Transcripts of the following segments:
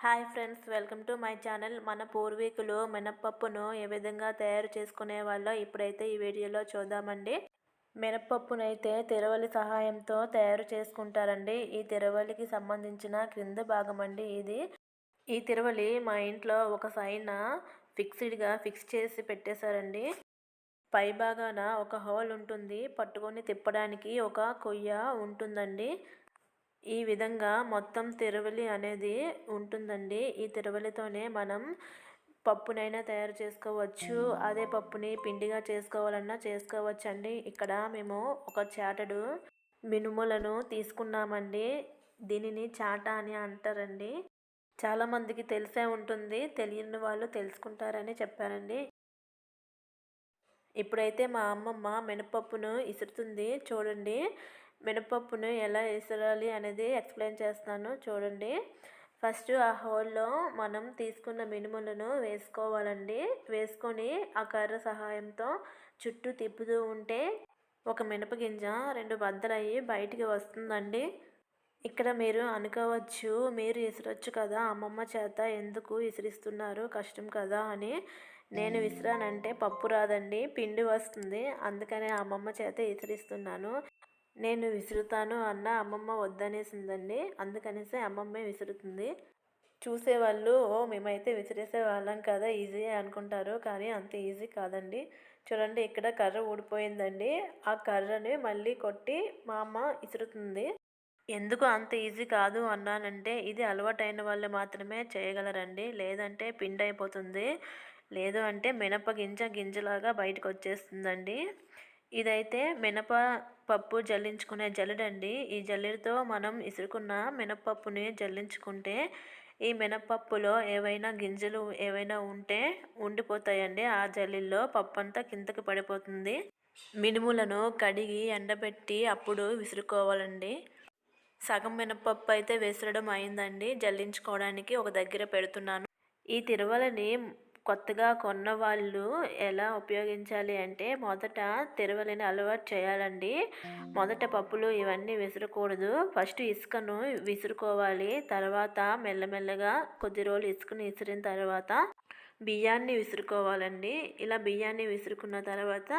Hi friends, welcome to my channel. మన పూర్వీకులు మినప్పప్పును ఏ విధంగా తయారు చేసుకునే వాళ్ళో ఇప్పుడైతే ఈ వీడియోలో చూద్దామండి. మినప్పప్పునైతే తిరవలి సహాయంతో తయారు చేసుకుంటారండి. ఈ తిరవలికి సంబంధించిన క్రింద భాగం అండి ఇది. ఈ తిరవలి మా ఇంట్లో ఒక సైడ్న ఫిక్స్ చేసి పెట్టేశారండి. పై భాగాన ఒక హోల్ ఉంటుంది, పట్టుకొని తిప్పడానికి ఒక కొయ్య ఉంటుందండి. ఈ విధంగా మొత్తం తిరవలి అనేది ఉంటుందండి. ఈ తిరవలితోనే మనం పప్పునైనా తయారు చేసుకోవచ్చు. అదే పప్పుని పిండిగా చేసుకోవాలన్నా చేసుకోవచ్చండి. ఇక్కడ మేము ఒక చాటడు మినుములను తీసుకున్నామండి. దీనిని చాట అని అంటారండి. చాలామందికి తెలిసే ఉంటుంది, తెలియని వాళ్ళు తెలుసుకుంటారని చెప్పారండి. ఇప్పుడైతే మా అమ్మమ్మ మినపప్పును ఇసురుతుంది చూడండి. మినపప్పును ఎలా ఇసరాలి అనేది ఎక్స్ప్లెయిన్ చేస్తాను చూడండి. ఫస్ట్ ఆ హోల్లో మనం తీసుకున్న మినుములను వేసుకోవాలండి. వేసుకొని ఆ కర్ర సహాయంతో చుట్టూ తిప్పుతూ ఉంటే ఒక మినపగింజ 2 బద్దలయ్యి బయటికి వస్తుందండి. ఇక్కడ మీరు అనుకోవచ్చు, మీరు ఇసరొచ్చు కదా, అమ్మమ్మ చేత ఎందుకు ఇసిరిస్తున్నారు, కష్టం కదా అని. నేను విసిరానంటే పప్పు రాదండి, పిండి వస్తుంది. అందుకనే అమ్మమ్మ చేత ఇసిరిస్తున్నాను. నేను విసురుతాను అన్న అమ్మమ్మ వద్దనేసిందండి. అందుకనేసి అమ్మమ్మే విసురుతుంది. చూసేవాళ్ళు మేమైతే విసిరేసే వాళ్ళం కదా, ఈజీ అనుకుంటారు. కానీ అంత ఈజీ కాదండి. చూడండి, ఇక్కడ కర్ర ఊడిపోయిందండి. ఆ కర్రని మళ్ళీ కొట్టి మా అమ్మ ఇసురుతుంది. ఎందుకు అంత ఈజీ కాదు అన్నానంటే, ఇది అలవాటైన వాళ్ళు మాత్రమే చేయగలరండి. లేదంటే పిండి అయిపోతుంది, లేదు అంటే గింజలాగా బయటకు వచ్చేస్తుందండి. ఇదైతే మినపప్పు జల్లించుకునే జల్లెడండి. ఈ జల్లెడతో మనం ఇసురుకున్న మినపప్పుని జల్లించుకుంటే ఈ మినపప్పులో ఏవైనా గింజలు ఏవైనా ఉంటే ఉండిపోతాయండి. ఆ జల్లిల్లో పప్పు అంతా కిందకి పడిపోతుంది. మినుములను కడిగి ఎండబెట్టి అప్పుడు విసురుకోవాలండి. సగం మినపప్పు అయితే విసరడం అయిందండి. జల్లించుకోవడానికి ఒక దగ్గర పెడుతున్నాను. ఈ తిరవలని కొత్తగా కొన్న వాళ్ళు ఎలా ఉపయోగించాలి అంటే, మొదట తిరవలిని అలవాటు చేయాలండి. మొదట పప్పులు ఇవన్నీ విసరకూడదు. ఫస్ట్ ఇసుకను విసురుకోవాలి. తర్వాత మెల్లమెల్లగా కొద్ది రోజులు ఇసుకను విసిరిన తర్వాత బియ్యాన్ని విసురుకోవాలండి. ఇలా బియ్యాన్ని విసురుకున్న తర్వాత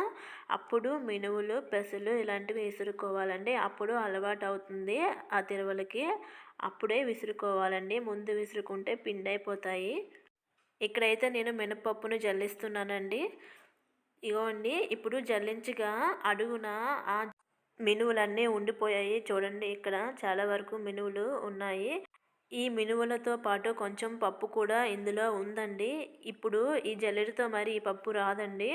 అప్పుడు మినువులు, పెసలు ఇలాంటివి విసురుకోవాలండి. అప్పుడు అలవాటు అవుతుంది ఆ తిరవలకి. అప్పుడే విసురుకోవాలండి. ముందు విసురుకుంటే పిండి అయిపోతాయి. ఇక్కడైతే నేను మినపప్పును జల్లిస్తున్నానండి. ఇగోండి, ఇప్పుడు జల్లించగా అడుగున ఆ మినువులన్నీ ఉండిపోయాయి చూడండి. ఇక్కడ చాలా వరకు మినువులు ఉన్నాయి. ఈ మినువులతో పాటు కొంచెం పప్పు కూడా ఇందులో ఉందండి. ఇప్పుడు ఈ జల్లెడతో మరి ఈ పప్పు రాదండి.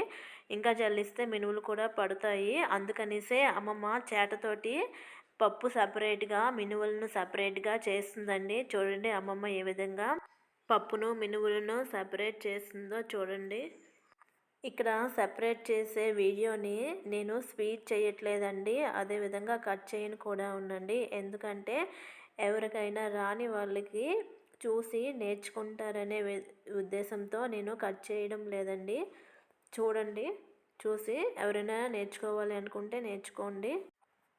ఇంకా జల్లిస్తే మినువులు కూడా పడతాయి. అందుకనేసే అమ్మమ్మ చేటతోటి పప్పు సపరేట్గా, మినువులను సపరేట్గా చేస్తుందండి. చూడండి అమ్మమ్మ ఏ విధంగా పప్పును మినువులను సపరేట్ చేస్తుందో చూడండి. ఇక్కడ సపరేట్ చేసే వీడియోని నేను స్పీడ్ చేయట్లేదండి, అదేవిధంగా కట్ చేయను కూడా ఉండండి. ఎందుకంటే ఎవరికైనా రాని వాళ్ళకి చూసి నేర్చుకుంటారనే ఉద్దేశంతో నేను కట్ చేయడం లేదండి. చూడండి, చూసి ఎవరైనా నేర్చుకోవాలి అనుకుంటే నేర్చుకోండి.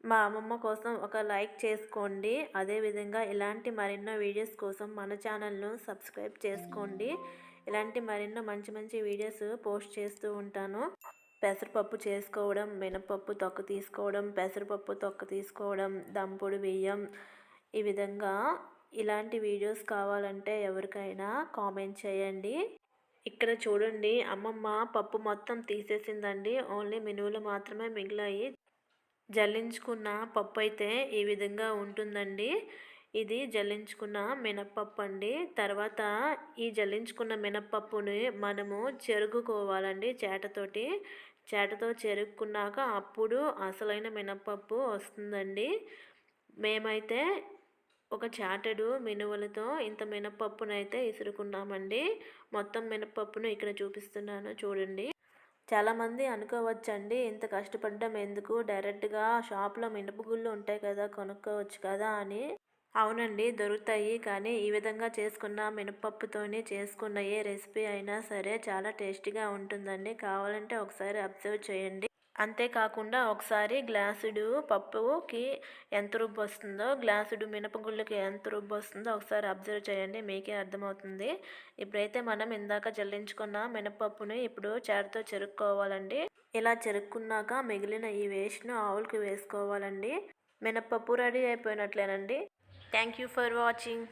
మా అమ్మమ్మ కోసం ఒక లైక్ చేసుకోండి. అదేవిధంగా ఇలాంటి మరెన్నో వీడియోస్ కోసం మన ఛానల్ను సబ్స్క్రైబ్ చేసుకోండి. ఇలాంటి మరెన్నో మంచి మంచి వీడియోస్ పోస్ట్ చేస్తూ ఉంటాను. పెసరపప్పు చేసుకోవడం, మినపప్పు తొక్క తీసుకోవడం, పెసరపప్పు తొక్క తీసుకోవడం, దంపుడు బియ్యం, ఈ విధంగా ఇలాంటి వీడియోస్ కావాలంటే ఎవరికైనా కామెంట్ చేయండి. ఇక్కడ చూడండి, అమ్మమ్మ పప్పు మొత్తం తీసేసిందండి. ఓన్లీ మినువులు మాత్రమే మిగిలాయి. జల్లించుకున్న పప్పు అయితే ఈ విధంగా ఉంటుందండి. ఇది జల్లించుకున్న మినప్పప్పు అండి. తర్వాత ఈ జల్లించుకున్న మినప్పప్పుని మనము చెరుగుకోవాలండి చేటతోటి. చేటతో చెరుక్కున్నాక అప్పుడు అసలైన మినప్పప్పు వస్తుందండి. మేమైతే ఒక చాటడు మినువులతో ఇంత మినపప్పునైతే ఇసురుకున్నామండి. మొత్తం మినపప్పును ఇక్కడ చూపిస్తున్నాను చూడండి. చాలామంది అనుకోవచ్చండి, ఇంత కష్టపడ్డం ఎందుకు, డైరెక్ట్గా షాప్లో మినపగుళ్ళు ఉంటాయి కదా, కొనుక్కోవచ్చు కదా అని. అవునండి, దొరుకుతాయి. కానీ ఈ విధంగా చేసుకున్న మినపప్పుతోని చేసుకున్న ఏ రెసిపీ అయినా సరే చాలా టేస్టీగా ఉంటుందండి. కావాలంటే ఒకసారి అబ్జర్వ్ చేయండి. అంతేకాకుండా ఒకసారి గ్లాసుడు పప్పుకి ఎంత రుబ్బు వస్తుందో, గ్లాసుడు మినపగుళ్ళకి ఎంత రుబ్బు వస్తుందో ఒకసారి అబ్జర్వ్ చేయండి, మీకే అర్థమవుతుంది. ఇప్పుడైతే మనం ఇందాక జల్లించుకున్న మినపప్పుని ఇప్పుడు చేతితో చెరుక్కోవాలండి. ఇలా చెరుక్కున్నాక మిగిలిన ఈ వేస్ట్ను ఆవులకి వేసుకోవాలండి. మినపప్పు రెడీ అయిపోయినట్లేనండి. Thank you for watching.